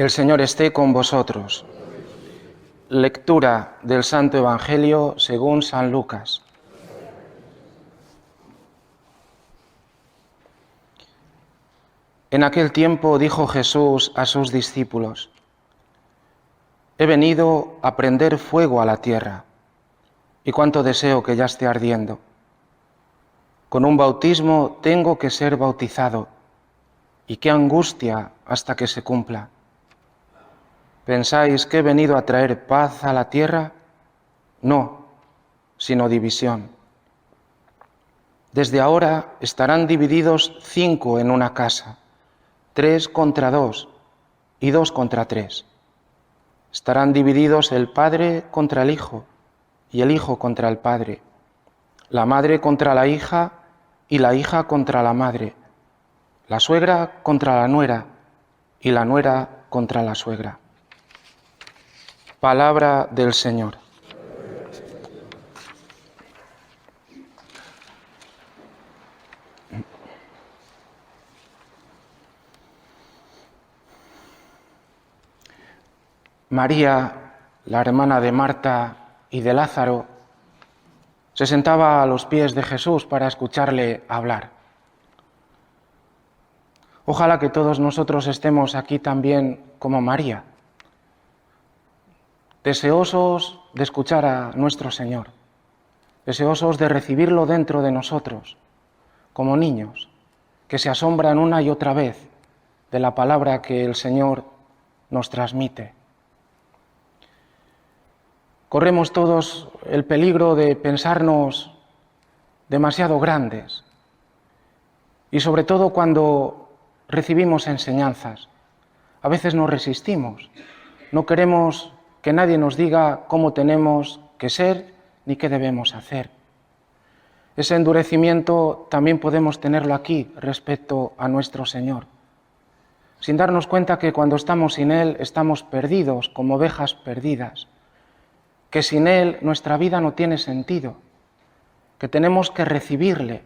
El Señor esté con vosotros. Lectura del Santo Evangelio según San Lucas. En aquel tiempo dijo Jesús a sus discípulos: He venido a prender fuego a la tierra, y cuánto deseo que ya esté ardiendo. Con un bautismo tengo que ser bautizado, y qué angustia hasta que se cumpla. ¿Pensáis que he venido a traer paz a la tierra? No, sino división. Desde ahora estarán divididos 5 en una casa, 3 contra 2 y 2 contra 3. Estarán divididos el padre contra el hijo y el hijo contra el padre, la madre contra la hija y la hija contra la madre, la suegra contra la nuera y la nuera contra la suegra. Palabra del Señor. María, la hermana de Marta y de Lázaro, se sentaba a los pies de Jesús para escucharle hablar. Ojalá que todos nosotros estemos aquí también como María, deseosos de escuchar a nuestro Señor, deseosos de recibirlo dentro de nosotros, como niños que se asombran una y otra vez de la palabra que el Señor nos transmite. Corremos todos el peligro de pensarnos demasiado grandes y sobre todo cuando recibimos enseñanzas. A veces nos resistimos, no queremos que nadie nos diga cómo tenemos que ser ni qué debemos hacer. Ese endurecimiento también podemos tenerlo aquí respecto a nuestro Señor, sin darnos cuenta que cuando estamos sin Él estamos perdidos como ovejas perdidas, que sin Él nuestra vida no tiene sentido, que tenemos que recibirle,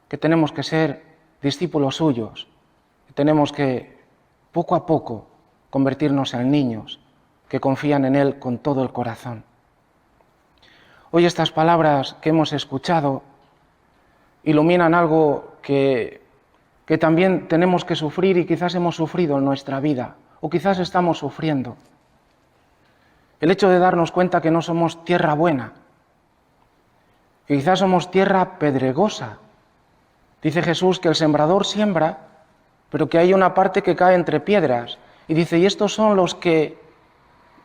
que tenemos que ser discípulos suyos, que tenemos que poco a poco convertirnos en niños que confían en Él con todo el corazón. Hoy estas palabras que hemos escuchado iluminan algo que también tenemos que sufrir y quizás hemos sufrido en nuestra vida, o quizás estamos sufriendo. El hecho de darnos cuenta que no somos tierra buena, que quizás somos tierra pedregosa. Dice Jesús que el sembrador siembra, pero que hay una parte que cae entre piedras. Y dice, y estos son los que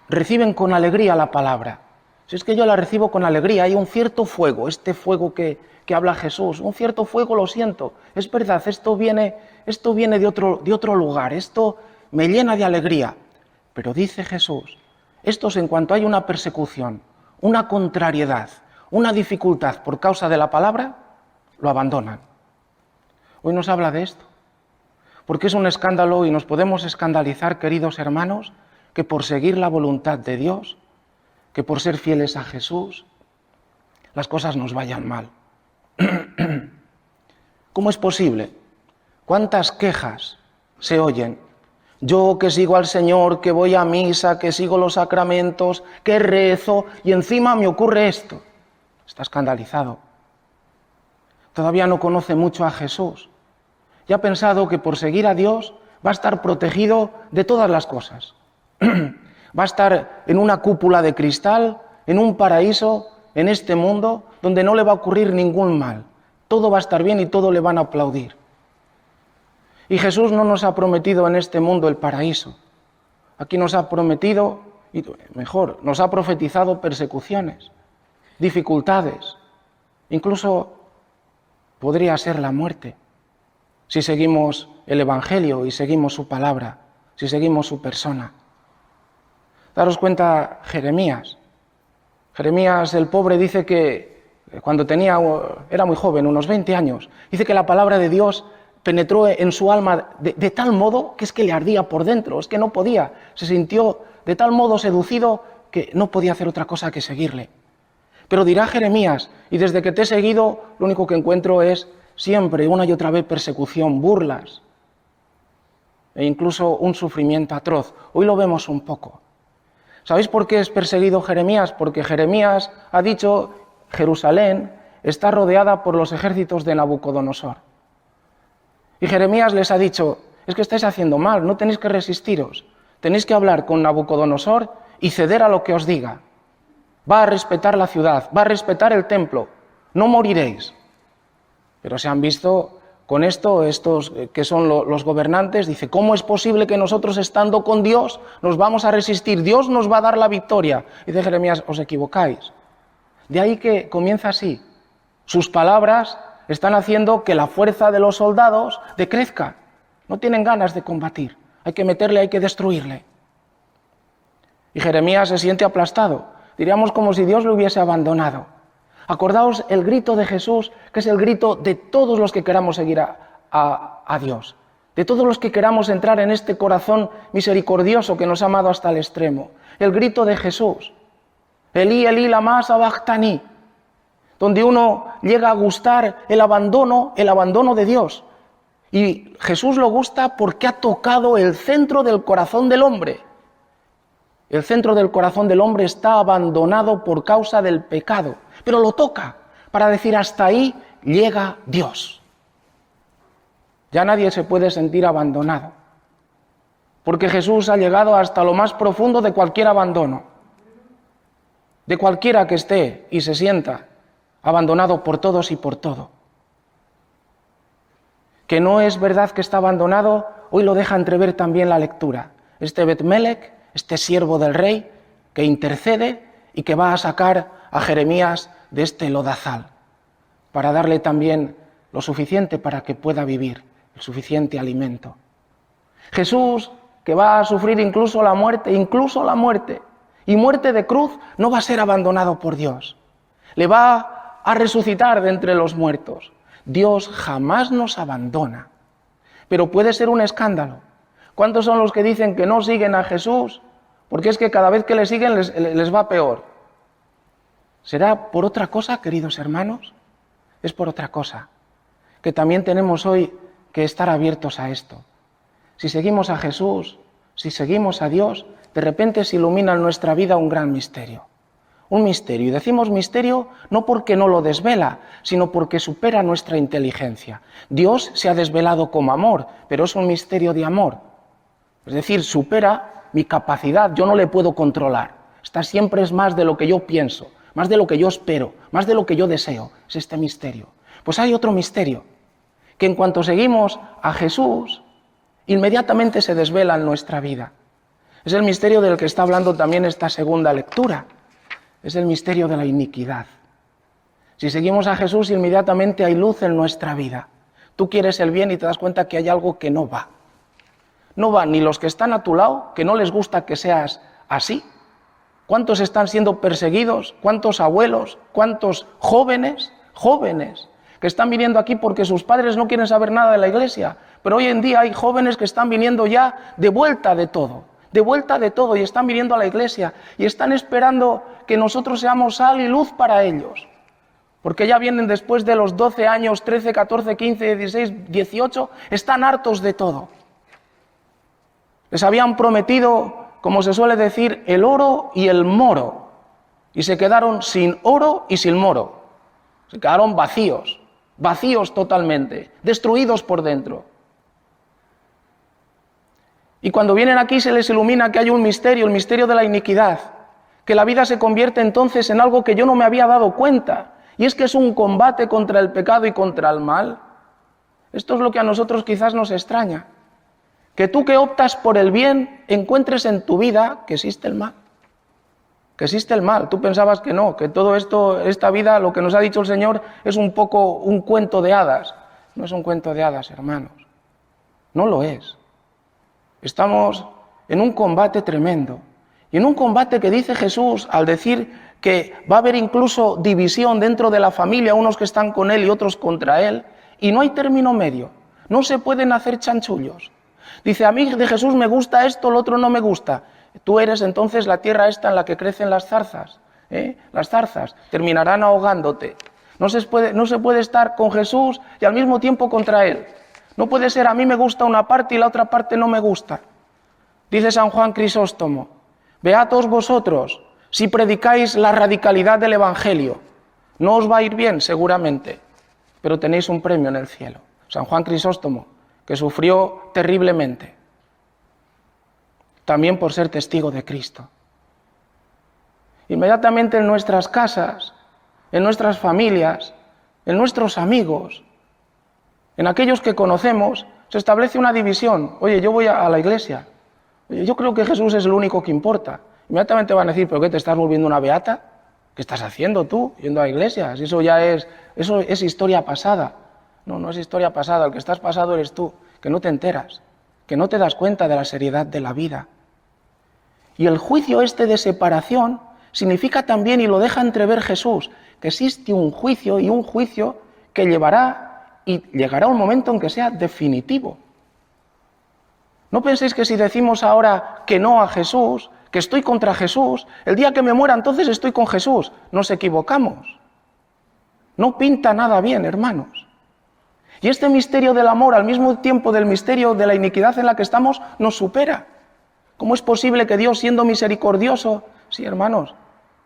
reciben con alegría la palabra. Si es que yo la recibo con alegría, hay un cierto fuego, este fuego que habla Jesús, un cierto fuego lo siento. Es verdad, esto viene de otro lugar, esto me llena de alegría. Pero dice Jesús, estos en cuanto hay una persecución, una contrariedad, una dificultad por causa de la palabra, lo abandonan. Hoy nos habla de esto, porque es un escándalo y nos podemos escandalizar, queridos hermanos, que por seguir la voluntad de Dios, que por ser fieles a Jesús, las cosas nos vayan mal. ¿Cómo es posible? ¿Cuántas quejas se oyen? Yo que sigo al Señor, que voy a misa, que sigo los sacramentos, que rezo, y encima me ocurre esto. Está escandalizado. Todavía no conoce mucho a Jesús. Ya ha pensado que por seguir a Dios va a estar protegido de todas las cosas. Va a estar en una cúpula de cristal, en un paraíso, en este mundo, donde no le va a ocurrir ningún mal. Todo va a estar bien y todo le van a aplaudir. Y Jesús no nos ha prometido en este mundo el paraíso. Aquí nos ha prometido, y mejor, nos ha profetizado persecuciones, dificultades, incluso podría ser la muerte, si seguimos el Evangelio y seguimos su palabra, si seguimos su persona. Daros cuenta, Jeremías, el pobre, dice que cuando era muy joven, unos 20 años, dice que la palabra de Dios penetró en su alma de tal modo que es que le ardía por dentro, es que no podía, se sintió de tal modo seducido que no podía hacer otra cosa que seguirle. Pero dirá Jeremías, y desde que te he seguido, lo único que encuentro es siempre, una y otra vez, persecución, burlas. e incluso un sufrimiento atroz. Hoy lo vemos un poco. ¿Sabéis por qué es perseguido Jeremías? Porque Jeremías ha dicho, Jerusalén está rodeada por los ejércitos de Nabucodonosor. Y Jeremías les ha dicho, es que estáis haciendo mal, no tenéis que resistiros, tenéis que hablar con Nabucodonosor y ceder a lo que os diga. Va a respetar la ciudad, va a respetar el templo, no moriréis. Pero se han visto con esto, estos que son los gobernantes, dice, ¿cómo es posible que nosotros estando con Dios nos vamos a resistir? Dios nos va a dar la victoria. Dice Jeremías, os equivocáis. De ahí que comienza así. Sus palabras están haciendo que la fuerza de los soldados decrezca. No tienen ganas de combatir. Hay que meterle, hay que destruirle. Y Jeremías se siente aplastado. Diríamos como si Dios lo hubiese abandonado. Acordaos el grito de Jesús, que es el grito de todos los que queramos seguir a Dios. De todos los que queramos entrar en este corazón misericordioso que nos ha amado hasta el extremo. El grito de Jesús. Elí, Elí, lama sabactani. Donde uno llega a gustar el abandono de Dios. Y Jesús lo gusta porque ha tocado el centro del corazón del hombre. El centro del corazón del hombre está abandonado por causa del pecado, pero lo toca para decir hasta ahí llega Dios. Ya nadie se puede sentir abandonado, porque Jesús ha llegado hasta lo más profundo de cualquier abandono, de cualquiera que esté y se sienta abandonado por todos y por todo. Que no es verdad que está abandonado, hoy lo deja entrever también la lectura. Este Bet-Melech, este siervo del rey, que intercede y que va a sacar a Jeremías de este lodazal, para darle también lo suficiente para que pueda vivir, el suficiente alimento. Jesús, que va a sufrir incluso la muerte, y muerte de cruz, no va a ser abandonado por Dios. Le va a resucitar de entre los muertos. Dios jamás nos abandona, pero puede ser un escándalo. ¿Cuántos son los que dicen que no siguen a Jesús? Porque es que cada vez que le siguen les va peor. ¿Será por otra cosa, queridos hermanos? Es por otra cosa, que también tenemos hoy que estar abiertos a esto. Si seguimos a Jesús, si seguimos a Dios, de repente se ilumina en nuestra vida un gran misterio. Un misterio. Y decimos misterio no porque no lo desvela, sino porque supera nuestra inteligencia. Dios se ha desvelado como amor, pero es un misterio de amor. Es decir, supera mi capacidad, yo no le puedo controlar. Esta siempre es más de lo que yo pienso, más de lo que yo espero, más de lo que yo deseo. Es este misterio. Pues hay otro misterio, que en cuanto seguimos a Jesús, inmediatamente se desvela en nuestra vida. Es el misterio del que está hablando también esta segunda lectura. Es el misterio de la iniquidad. Si seguimos a Jesús, inmediatamente hay luz en nuestra vida. Tú quieres el bien y te das cuenta que hay algo que no va. No van ni los que están a tu lado, que no les gusta que seas así. ¿Cuántos están siendo perseguidos? ¿Cuántos abuelos? ¿Cuántos jóvenes? Jóvenes que están viniendo aquí porque sus padres no quieren saber nada de la iglesia. Pero hoy en día hay jóvenes que están viniendo ya de vuelta de todo y están viniendo a la iglesia y están esperando que nosotros seamos sal y luz para ellos. Porque ya vienen después de los 12 años, 13, 14, 15, 16, 18, están hartos de todo. Les habían prometido, como se suele decir, el oro y el moro. Y se quedaron sin oro y sin moro. Se quedaron vacíos totalmente, destruidos por dentro. Y cuando vienen aquí se les ilumina que hay un misterio, el misterio de la iniquidad. Que la vida se convierte entonces en algo que yo no me había dado cuenta. Y es que es un combate contra el pecado y contra el mal. Esto es lo que a nosotros quizás nos extraña. Que tú que optas por el bien, encuentres en tu vida que existe el mal. Que existe el mal. Tú pensabas que no, que todo esto, esta vida, lo que nos ha dicho el Señor, es un poco un cuento de hadas. No es un cuento de hadas, hermanos. No lo es. Estamos en un combate tremendo. Y en un combate que dice Jesús al decir que va a haber incluso división dentro de la familia, unos que están con Él y otros contra Él, y no hay término medio. No se pueden hacer chanchullos. Dice, a mí de Jesús me gusta esto, el otro no me gusta. Tú eres entonces la tierra esta en la que crecen las zarzas. Las zarzas terminarán ahogándote. No se puede estar con Jesús y al mismo tiempo contra Él. No puede ser, a mí me gusta una parte y la otra parte no me gusta. Dice San Juan Crisóstomo, beatos vosotros si predicáis la radicalidad del Evangelio. No os va a ir bien, seguramente, pero tenéis un premio en el cielo. San Juan Crisóstomo, que sufrió terriblemente, también por ser testigo de Cristo. Inmediatamente en nuestras casas, en nuestras familias, en nuestros amigos, en aquellos que conocemos, se establece una división. Oye, yo voy a la iglesia. Oye, yo creo que Jesús es lo único que importa. Inmediatamente van a decir, ¿pero qué, te estás volviendo una beata? ¿Qué estás haciendo tú, yendo a iglesias? Eso es historia pasada. No, no es historia pasada. El que estás pasado eres tú, que no te enteras, que no te das cuenta de la seriedad de la vida. Y el juicio este de separación significa también, y lo deja entrever Jesús, que existe un juicio y un juicio que llegará un momento en que sea definitivo. No penséis que si decimos ahora que no a Jesús, que estoy contra Jesús, el día que me muera entonces estoy con Jesús. Nos equivocamos. No pinta nada bien, hermanos. Y este misterio del amor, al mismo tiempo del misterio de la iniquidad en la que estamos, nos supera. ¿Cómo es posible que Dios, siendo misericordioso, sí, hermanos,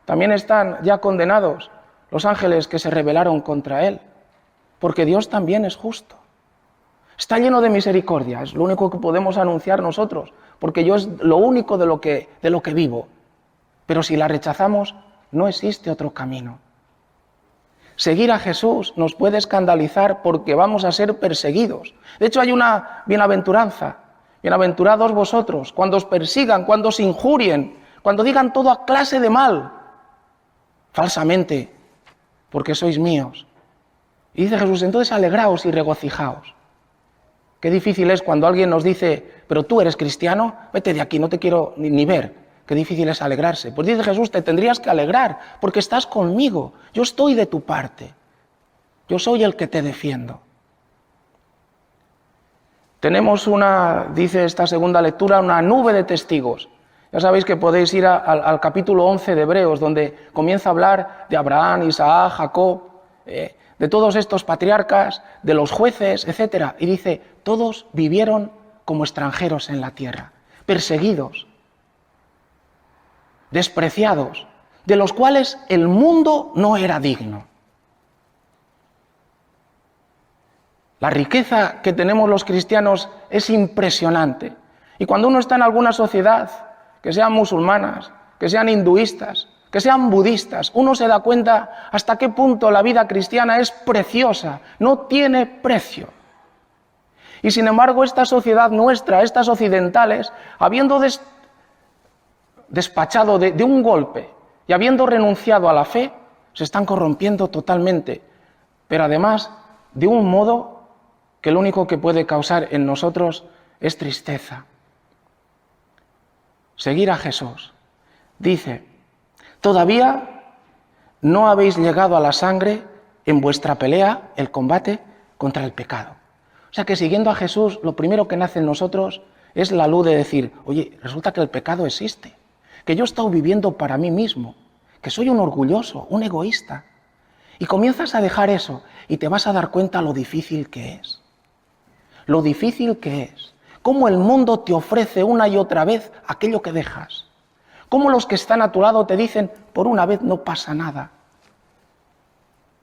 también están ya condenados los ángeles que se rebelaron contra Él? Porque Dios también es justo. Está lleno de misericordia, es lo único que podemos anunciar nosotros, porque yo es lo único de lo que vivo. Pero si la rechazamos, no existe otro camino. Seguir a Jesús nos puede escandalizar porque vamos a ser perseguidos. De hecho, hay una bienaventuranza. Bienaventurados vosotros, cuando os persigan, cuando os injurien, cuando digan toda clase de mal, falsamente, porque sois míos. Y dice Jesús, entonces alegraos y regocijaos. Qué difícil es cuando alguien nos dice, pero tú eres cristiano, vete de aquí, no te quiero ni ver. Qué difícil es alegrarse. Pues dice Jesús, te tendrías que alegrar, porque estás conmigo, yo estoy de tu parte, yo soy el que te defiendo. Tenemos dice esta segunda lectura, una nube de testigos. Ya sabéis que podéis ir al capítulo 11 de Hebreos, donde comienza a hablar de Abraham, Isaac, Jacob, de todos estos patriarcas, de los jueces, etc. Y dice, todos vivieron como extranjeros en la tierra, perseguidos, despreciados, de los cuales el mundo no era digno. La riqueza que tenemos los cristianos es impresionante. Y cuando uno está en alguna sociedad, que sean musulmanas, que sean hinduistas, que sean budistas, uno se da cuenta hasta qué punto la vida cristiana es preciosa, no tiene precio. Y sin embargo, esta sociedad nuestra, estas occidentales, habiendo despachado de un golpe y habiendo renunciado a la fe, se están corrompiendo totalmente, pero además de un modo que lo único que puede causar en nosotros es tristeza. Seguir a Jesús. Dice, todavía no habéis llegado a la sangre en vuestra pelea, el combate contra el pecado. O sea que siguiendo a Jesús, lo primero que nace en nosotros es la luz de decir, oye, resulta que el pecado existe, que yo he estado viviendo para mí mismo, que soy un orgulloso, un egoísta. Y comienzas a dejar eso y te vas a dar cuenta lo difícil que es. Lo difícil que es. Cómo el mundo te ofrece una y otra vez aquello que dejas. Cómo los que están a tu lado te dicen, por una vez no pasa nada.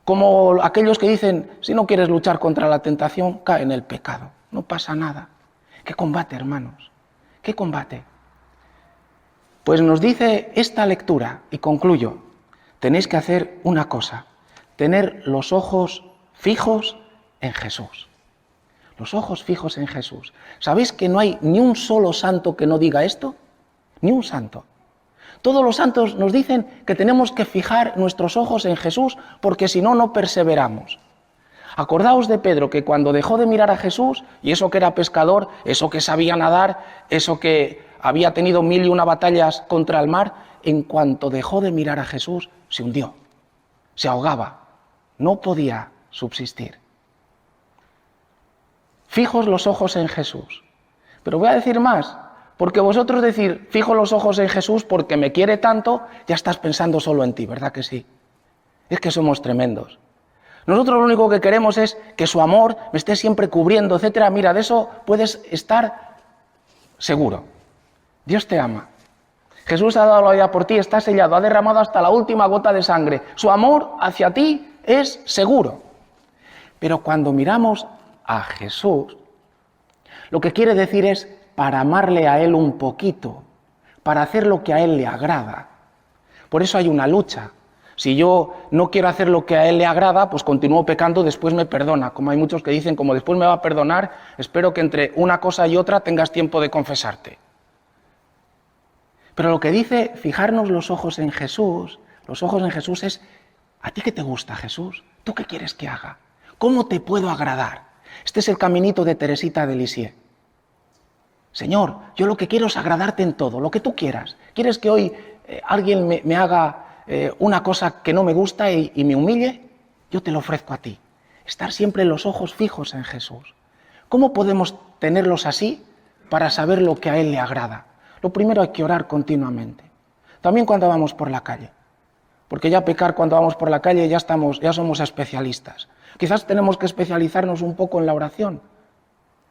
Como aquellos que dicen, si no quieres luchar contra la tentación, cae en el pecado. No pasa nada. ¿Qué combate, hermanos? ¿Qué combate? Pues nos dice esta lectura, y concluyo, tenéis que hacer una cosa, tener los ojos fijos en Jesús. Los ojos fijos en Jesús. ¿Sabéis que no hay ni un solo santo que no diga esto? Ni un santo. Todos los santos nos dicen que tenemos que fijar nuestros ojos en Jesús porque si no, no perseveramos. Acordaos de Pedro, que cuando dejó de mirar a Jesús, y eso que era pescador, eso que sabía nadar, eso que había tenido 1001 batallas contra el mar, en cuanto dejó de mirar a Jesús, se hundió, se ahogaba, no podía subsistir. Fijos los ojos en Jesús. Pero voy a decir más, porque vosotros decir, fijo los ojos en Jesús porque me quiere tanto, ya estás pensando solo en ti, ¿verdad que sí? Es que somos tremendos. Nosotros lo único que queremos es que su amor me esté siempre cubriendo, etcétera. Mira, de eso puedes estar seguro. Dios te ama. Jesús ha dado la vida por ti, está sellado, ha derramado hasta la última gota de sangre. Su amor hacia ti es seguro. Pero cuando miramos a Jesús, lo que quiere decir es para amarle a Él un poquito, para hacer lo que a Él le agrada. Por eso hay una lucha. Si yo no quiero hacer lo que a Él le agrada, pues continúo pecando, después me perdona. Como hay muchos que dicen, como después me va a perdonar, espero que entre una cosa y otra tengas tiempo de confesarte. Pero lo que dice fijarnos los ojos en Jesús es, ¿a ti qué te gusta, Jesús? ¿Tú qué quieres que haga? ¿Cómo te puedo agradar? Este es el caminito de Teresita de Lisieux. Señor, yo lo que quiero es agradarte en todo, lo que tú quieras. ¿Quieres que hoy alguien me haga una cosa que no me gusta y me humille? Yo te lo ofrezco a ti. Estar siempre los ojos fijos en Jesús. ¿Cómo podemos tenerlos así para saber lo que a Él le agrada? Lo primero hay que orar continuamente. También cuando vamos por la calle. Porque ya pecar cuando vamos por la calle ya somos especialistas. Quizás tenemos que especializarnos un poco en la oración.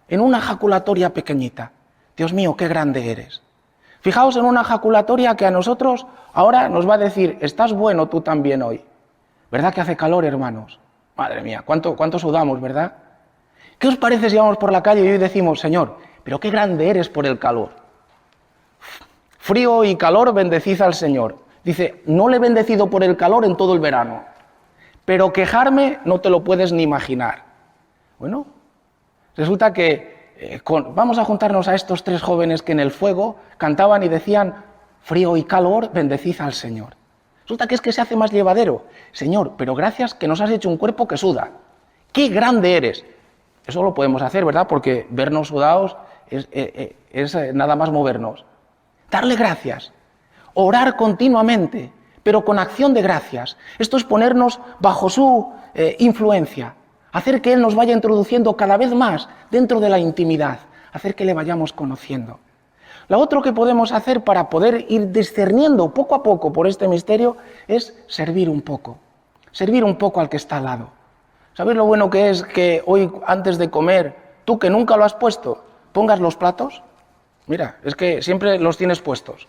En una ejaculatoria pequeñita. Dios mío, qué grande eres. Fijaos en una ejaculatoria que a nosotros ahora nos va a decir, estás bueno tú también hoy. ¿Verdad que hace calor, hermanos? Madre mía, cuánto sudamos, ¿verdad? ¿Qué os parece si vamos por la calle y hoy decimos, Señor, pero qué grande eres por el calor? Frío y calor, bendecid al Señor. Dice, no le he bendecido por el calor en todo el verano, pero quejarme no te lo puedes ni imaginar. Bueno, resulta que vamos a juntarnos a estos tres jóvenes que en el fuego cantaban y decían, frío y calor, bendecid al Señor. Resulta que es que se hace más llevadero. Señor, pero gracias que nos has hecho un cuerpo que suda. ¡Qué grande eres! Eso lo podemos hacer, ¿verdad? Porque vernos sudados es nada más movernos. Darle gracias. Orar continuamente, pero con acción de gracias. Esto es ponernos bajo su influencia. Hacer que Él nos vaya introduciendo cada vez más dentro de la intimidad. Hacer que le vayamos conociendo. Lo otro que podemos hacer para poder ir discerniendo poco a poco por este misterio es servir un poco. Servir un poco al que está al lado. ¿Sabéis lo bueno que es que hoy antes de comer, tú que nunca lo has puesto, pongas los platos? Mira, es que siempre los tienes puestos.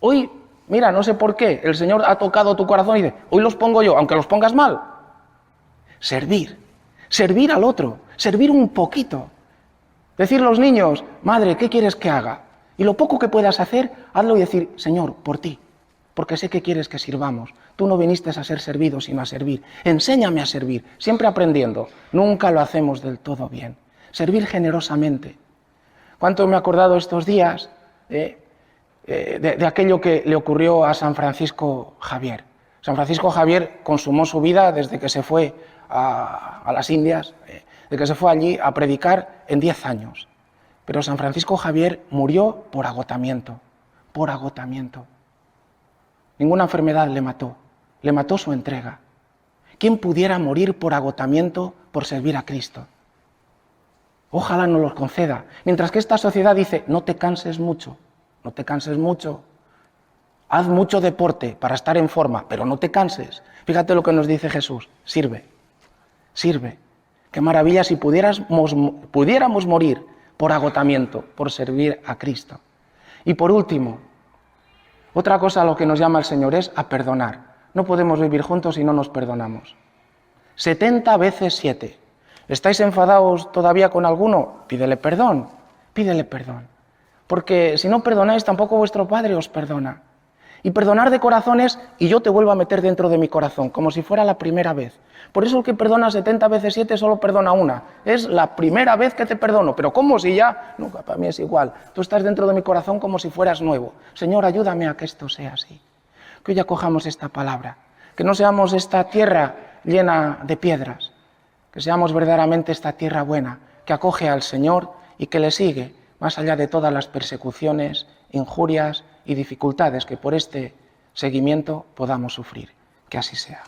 Hoy, mira, no sé por qué, el Señor ha tocado tu corazón y dice, hoy los pongo yo, aunque los pongas mal. Servir. Servir al otro, servir un poquito. Decir los niños, madre, ¿qué quieres que haga? Y lo poco que puedas hacer, hazlo y decir, Señor, por ti, porque sé que quieres que sirvamos. Tú no viniste a ser servido, sino a servir. Enséñame a servir, siempre aprendiendo. Nunca lo hacemos del todo bien. Servir generosamente. ¿Cuánto me he acordado estos días de aquello que le ocurrió a San Francisco Javier? San Francisco Javier consumó su vida desde que se fue a las Indias, de que se fue allí a predicar en 10 años. Pero San Francisco Javier murió por agotamiento, por agotamiento. Ninguna enfermedad le mató su entrega. ¿Quién pudiera morir por agotamiento por servir a Cristo? Ojalá nos lo conceda. Mientras que esta sociedad dice, no te canses mucho, no te canses mucho. Haz mucho deporte para estar en forma, pero no te canses. Fíjate lo que nos dice Jesús, sirve. Sirve. Qué maravilla si pudiéramos morir por agotamiento, por servir a Cristo. Y por último, otra cosa a lo que nos llama el Señor es a perdonar. No podemos vivir juntos si no nos perdonamos. 70 veces 7. ¿Estáis enfadados todavía con alguno? Pídele perdón, pídele perdón. Porque si no perdonáis, tampoco vuestro Padre os perdona. Y perdonar de corazón es, y yo te vuelvo a meter dentro de mi corazón, como si fuera la primera vez. Por eso el que perdona 70 veces 7 solo perdona una. Es la primera vez que te perdono. Pero ¿cómo si ya? No, para mí es igual. Tú estás dentro de mi corazón como si fueras nuevo. Señor, ayúdame a que esto sea así. Que hoy acojamos esta palabra. Que no seamos esta tierra llena de piedras. Que seamos verdaderamente esta tierra buena, que acoge al Señor y que le sigue, más allá de todas las persecuciones, injurias y dificultades que por este seguimiento podamos sufrir. Que así sea.